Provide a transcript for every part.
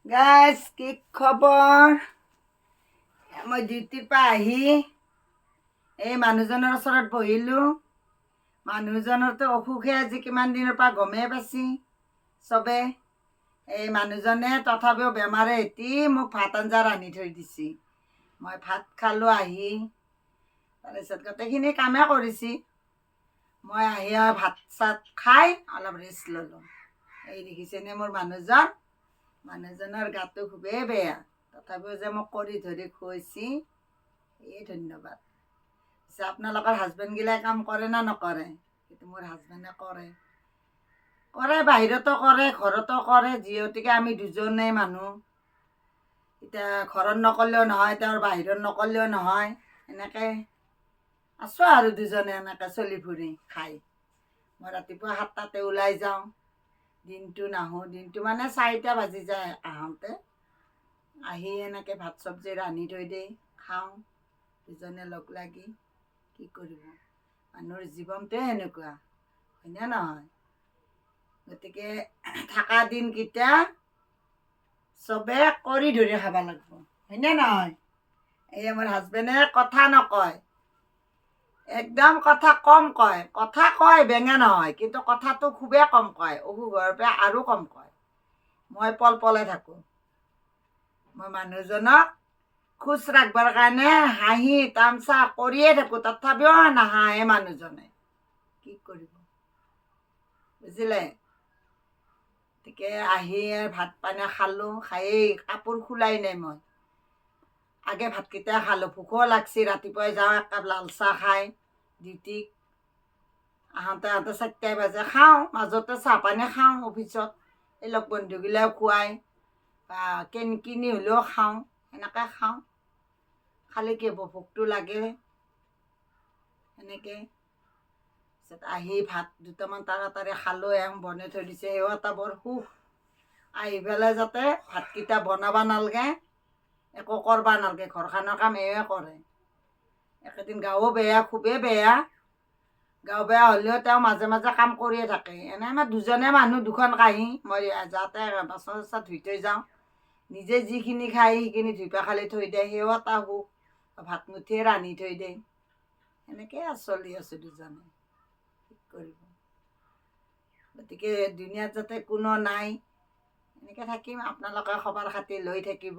Guys কি খবৰ? মই ডিউটিৰ পৰা আহি এই মানুহজনৰ ওচৰত বহিলোঁ। মানুহজনৰতো অসুখে আজি কিমান দিনৰ পৰা গমেই পাইছি চবে। এই মানুহজনে তথাপিও বেমাৰে এটি মোক ভাত আঞ্জা ৰান্ধি থৈ দিছে। মই ভাত খালোঁ আহি, তাৰপিছত গোটেইখিনি কামেই কৰিছে। মই আহি আৰু ভাত চাত খাই অলপ ৰেষ্ট ল'লোঁ। এই দেখিছেনে মোৰ মানুহজনৰ গাটো খুবেই বেয়া, তথাপিও যে মোক কৰি ধৰি খুৱাইছি, এই ধন্যবাদ। পিছে আপোনালোকৰ হাজবেণ্ডগিলাই কাম কৰে না নকৰে? কিন্তু মোৰ হাজবেণ্ডে কৰে, বাহিৰতো কৰে, ঘৰতো কৰে, যিহেতুকে আমি দুজনেই মানুহ। এতিয়া ঘৰত নকৰিলেও নহয়, তেওঁৰ বাহিৰত নকৰিলেও নহয়, এনেকৈ আছোঁ আৰু দুজনে এনেকৈ চলি ফুৰি খাই। মই ৰাতিপুৱা 7টাতে ওলাই যাওঁ, দিনটো নাহোঁ। দিনটো মানে 4টা বাজি যায় আহোঁতে। আহি এনেকৈ ভাত চব্জি ৰান্ধি থৈ দিয়ে, খাওঁ দুজনে লগ লাগি। কি কৰিব, মানুহৰ জীৱনটোৱে এনেকুৱা, হয়নে নহয়? গতিকে থকা দিনকেইটা চবে কৰি ধৰি খাব লাগিব, হয়নে নহয়? এই আমাৰ হাজবেণ্ডে কথা নকয়, একদম কথা কম কয়। কথা কয়, বেঙা নহয়, কিন্তু কথাটো খুবেই কম কয়। অসুখ হোৱাৰ পৰা আৰু কম কয়। মই পলে থাকোঁ। মই মানুহজনক খোজ ৰাখিবৰ কাৰণে হাঁহি তামচা কৰিয়ে থাকোঁ, তথাপিও নাহাঁহে মানুহজনে। কি কৰিব, বুজিলে? গতিকে আহি ভাত পানী খালোঁ, খাই কাপোৰ খোলাই নাই মই। আগে ভাতকেইটা খালোঁ, ভোকো লাগছি। ৰাতিপুৱাই যাওঁ একাপ লাল চাহ খাই ডিউটিত, আহোঁতে 4টা বাজে। খাওঁ, মাজতে চাহপানী খাওঁ অফিচত, এই লগ বন্ধুগিলাও খুৱাই বা কিনি হ'লেও খাওঁ, এনেকৈ খাওঁ। খালে কি হ'ব, ভোকটো লাগে এনেকৈ। তাৰপিছত আহি ভাত দুটামান তাড়াতাড়ি খালোঁ, বনাই থৈ দিছে, সেও এটা বৰ সুখ। আহি পেলাই যাতে ভাতকেইটা বনাব নালাগে, একো কৰিব নালাগে, ঘৰখনৰ কাম এয়ে কৰে। একেদিন গাও বেয়া, খুবেই বেয়া। গাও বেয়া হ'লেও তেওঁ মাজে মাজে কাম কৰিয়ে থাকে। এনে আমাৰ দুজনে মানুহ, দুখন কাঁহী। মই যাওঁতে বাচন চাচন ধুই থৈ যাওঁ, নিজে যিখিনি খায় সেইখিনি ধুই পখালি থৈ দিয়ে, সেও এটা সুখ। ভাতমুঠিয়ে ৰান্ধি থৈ দিয়ে। এনেকৈ চলি আছোঁ দুজনে, কি কৰিব। গতিকে দুনিয়াত যাতে কোনো নাই, এনেকৈ থাকিম। আপোনালোকে খবৰ খাতি লৈ থাকিব।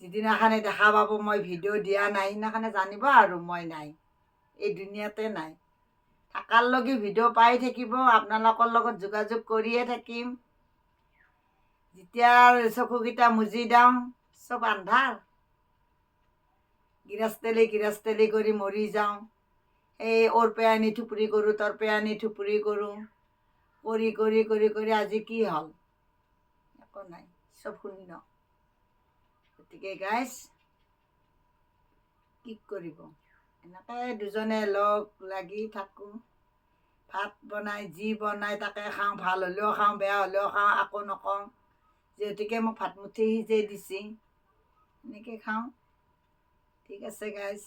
যিদিনাখনে দেখা পাব মই ভিডিঅ' দিয়া নাই, সেইদিনাখনে জানিব আৰু মই নাই, এই দুনিয়াতে নাই। থকাৰ লগি ভিডিঅ' পাই থাকিব, আপোনালোকৰ লগত যোগাযোগ কৰিয়ে থাকিম। যেতিয়া চকুকেইটা মুজি দিওঁ, চব আন্ধাৰ। গিৰাস্তলি কৰি মৰি যাওঁ। এই ওৰ পে আনি থুপৰি কৰোঁ, তৰ পে আনি থুপৰি কৰোঁ, কৰি আজি কি হ'ল? একো নাই, চব শূন্য। গতিকে গাইজ, কি কৰিব, এনেকৈ দুজনে লগ লাগি থাকোঁ। ভাত বনাই, যি বনাই তাকে খাওঁ। ভাল হ'লেও খাওঁ, বেয়া হ'লেও খাওঁ, একো নকওঁ, যিহেতুকে মোক ভাতমুঠি সিজাই দিছে। এনেকৈ খাওঁ। ঠিক আছে গাইজ,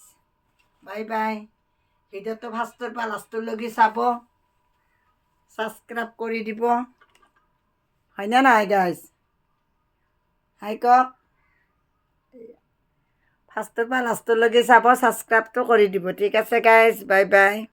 বাই বাই। ভিডিঅ'টো ফাৰ্ষ্টৰ পৰা লাষ্টলৈকে চাব, ছাবস্ক্ৰাইব কৰি দিব, হয়নে নহয় গাইজ? হাই কওক। ফাৰ্ষ্টৰ পৰা লাষ্টলৈকে চাব, ছাবস্ক্ৰাইবটো কৰি দিব। ঠিক আছে গাইজ, বাই বাই।